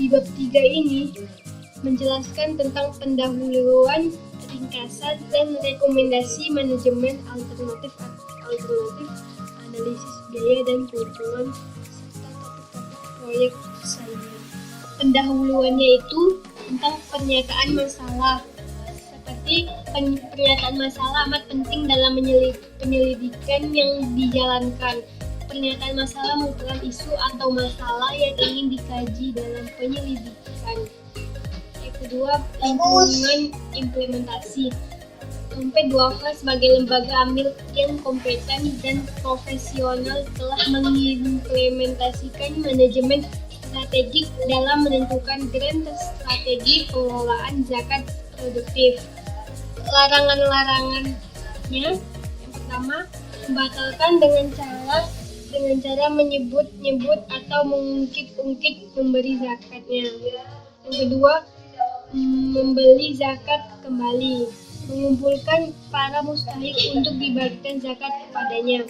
Di bab 3 ini menjelaskan tentang pendahuluan, ringkasan, dan rekomendasi manajemen alternatif, analisis biaya dan keuntungan, serta topik-topik proyek saingan. Pendahuluannya itu tentang pernyataan masalah. Seperti pernyataan masalah amat penting dalam penyelidikan yang dijalankan. Pernyataan masalah merupakan isu atau masalah yang ingin dikaji dalam penyelidikan. Yang kedua, lingkungan implementasi. Dompet Duafa sebagai lembaga amil yang kompeten dan profesional telah mengimplementasikan manajemen strategik dalam menentukan grand strategi pengelolaan zakat produktif. Larangan-larangannya yang pertama, membatalkan dengan cara menyebut-nyebut atau mengungkit-ungkit memberi zakatnya. Yang kedua, membeli zakat kembali, mengumpulkan para mustahik untuk dibagikan zakat kepadanya.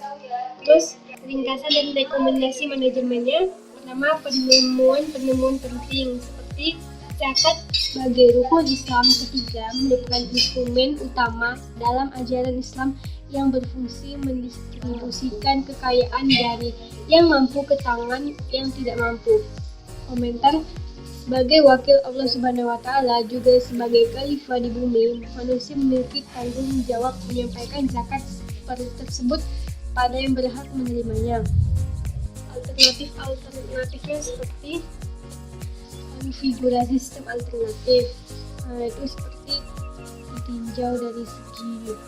Terus ringkasan dan rekomendasi manajemennya. Pertama, penemuan penting seperti zakat sebagai rukun Islam. Ketiga, merupakan instrumen utama dalam ajaran Islam yang berfungsi mendistribusikan kekayaan dari yang mampu ke tangan yang tidak mampu. Komentar, sebagai wakil Allah Subhanahu wa Ta'ala juga sebagai khalifah di bumi, manusia memiliki tanggung jawab menyampaikan zakat tersebut pada yang berhak menerimanya. Alternatifnya seperti konfigurasi sistem alternatif, itu seperti ditinjau dari segi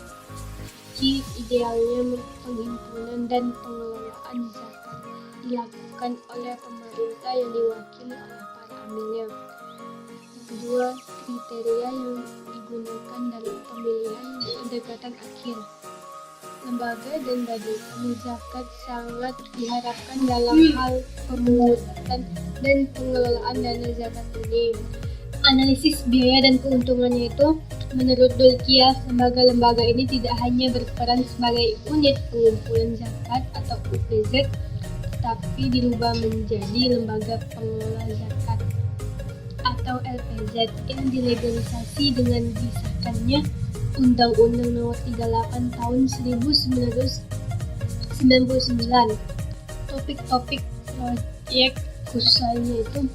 idealnya penghimpunan dan pengelolaan zakat dilakukan oleh pemerintah yang diwakili oleh para amilnya. Yang kedua, kriteria yang digunakan dalam pemilihan pendekatan akhir. Lembaga dan badan amil zakat sangat diharapkan dalam hal pemungutan dan pengelolaan dana zakat ini. Analisis biaya dan keuntungannya itu, menurut Dulkiyah, lembaga-lembaga ini tidak hanya berperan sebagai unit pengumpulan zakat atau UPZ, tetapi dirubah menjadi lembaga pengelola zakat atau LPZ yang dilegalisasi dengan disahkannya Undang-Undang Nomor 38 Tahun 1999. Topik-topik proyek khususnya itu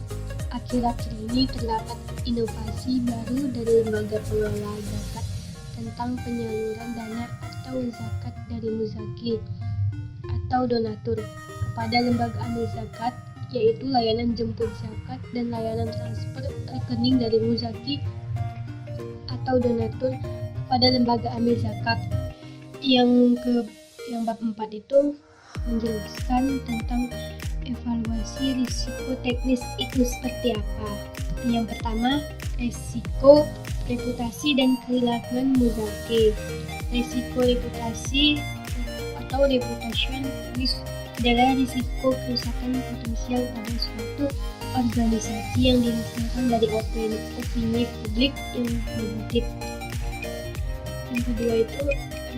akhir-akhir ini terdapat inovasi baru dari lembaga pengelola zakat tentang penyaluran dana atau zakat dari muzaki atau donatur kepada lembaga amil zakat, yaitu layanan jemput zakat dan layanan transfer rekening dari muzaki atau donatur pada lembaga amil zakat. Yang bab 4 itu menjelaskan tentang evaluasi risiko teknis itu seperti apa. Yang pertama, risiko reputasi dan kehilangan muzaki. Risiko reputasi atau reputation risk adalah risiko kerusakan potensial pada suatu organisasi yang dirasakan dari opini publik yang negatif. Yang kedua itu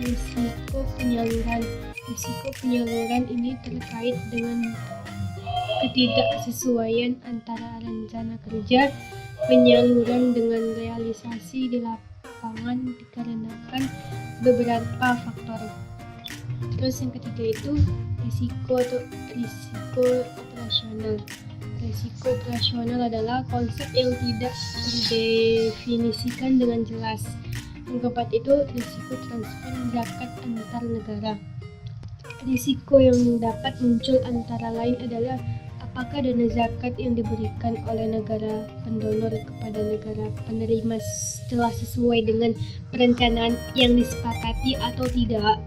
risiko penyaluran. Risiko penyaluran ini terkait dengan ketidaksesuaian antara rencana kerja penyaluran dengan realisasi di lapangan dikarenakan beberapa faktor. Terus yang ketiga itu risiko operasional. Risiko operasional adalah konsep yang tidak terdefinisikan dengan jelas. Yang keempat itu risiko transfer zakat antar negara. Risiko yang dapat muncul antara lain adalah apakah dana zakat yang diberikan oleh negara pendonor kepada negara penerima telah sesuai dengan perencanaan yang disepakati atau tidak.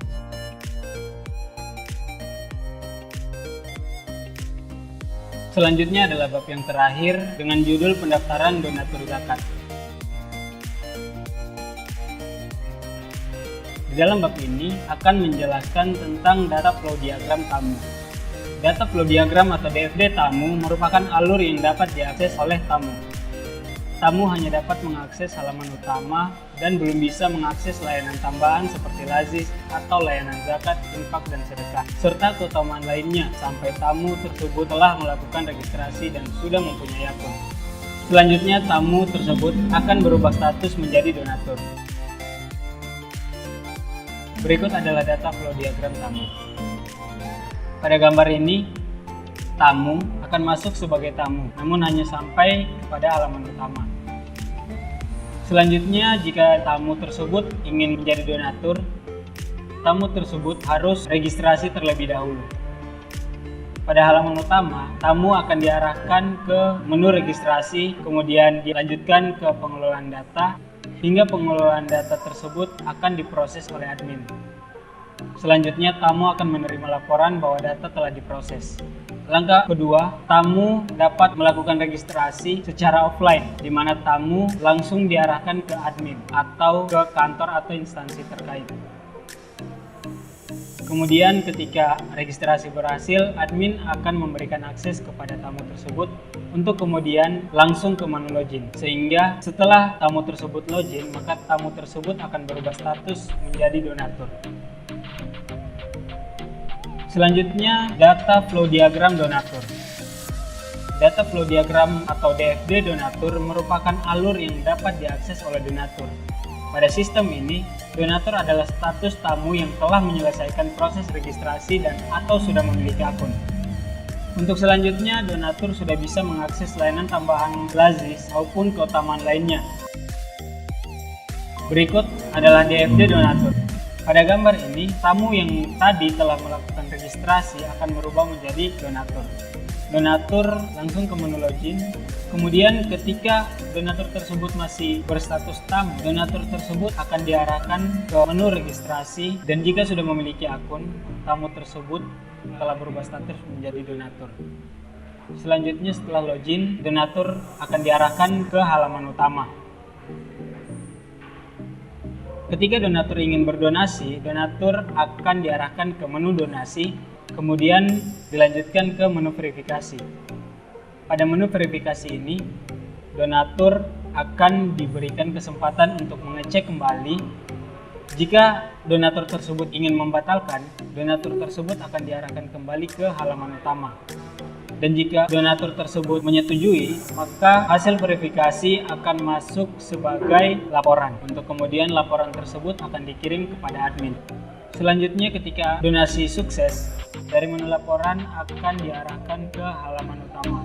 Selanjutnya adalah bab yang terakhir dengan judul pendaftaran donatur zakat. Di dalam bab ini akan menjelaskan tentang data flow diagram tamu. Data flow diagram atau DFD tamu merupakan alur yang dapat diakses oleh tamu. Tamu hanya dapat mengakses halaman utama dan belum bisa mengakses layanan tambahan seperti lazis atau layanan zakat, infak, dan sedekah, serta keutamaan lainnya sampai tamu tersebut telah melakukan registrasi dan sudah mempunyai akun. Selanjutnya, tamu tersebut akan berubah status menjadi donatur. Berikut adalah data flow diagram tamu. Pada gambar ini, tamu akan masuk sebagai tamu, namun hanya sampai pada halaman utama. Selanjutnya, jika tamu tersebut ingin menjadi donatur, tamu tersebut harus registrasi terlebih dahulu. Pada halaman utama, tamu akan diarahkan ke menu registrasi, kemudian dilanjutkan ke pengelolaan data, hingga pengelolaan data tersebut akan diproses oleh admin. Selanjutnya, tamu akan menerima laporan bahwa data telah diproses. Langkah kedua, tamu dapat melakukan registrasi secara offline, di mana tamu langsung diarahkan ke admin atau ke kantor atau instansi terkait. Kemudian ketika registrasi berhasil, admin akan memberikan akses kepada tamu tersebut untuk kemudian langsung ke menu login. Sehingga setelah tamu tersebut login, maka tamu tersebut akan berubah status menjadi donatur. Selanjutnya, data flow diagram donatur. Data flow diagram atau DFD donatur merupakan alur yang dapat diakses oleh donatur. Pada sistem ini, donatur adalah status tamu yang telah menyelesaikan proses registrasi dan atau sudah memiliki akun. Untuk selanjutnya, donatur sudah bisa mengakses layanan tambahan Lazis maupun keutamaan lainnya. Berikut adalah DFD donatur. Pada gambar ini, tamu yang tadi telah melakukan registrasi akan berubah menjadi donatur. Donatur langsung ke menu login. Kemudian ketika donatur tersebut masih berstatus tamu, donatur tersebut akan diarahkan ke menu registrasi, dan jika sudah memiliki akun, tamu tersebut telah berubah status menjadi donatur. Selanjutnya, setelah login, donatur akan diarahkan ke halaman utama. Ketika donatur ingin berdonasi, donatur akan diarahkan ke menu donasi, kemudian dilanjutkan ke menu verifikasi. Pada menu verifikasi ini, donatur akan diberikan kesempatan untuk mengecek kembali. Jika donatur tersebut ingin membatalkan, donatur tersebut akan diarahkan kembali ke halaman utama. Dan jika donatur tersebut menyetujui, maka hasil verifikasi akan masuk sebagai laporan. Untuk kemudian laporan tersebut akan dikirim kepada admin. Selanjutnya, ketika donasi sukses, dari menu laporan akan diarahkan ke halaman utama.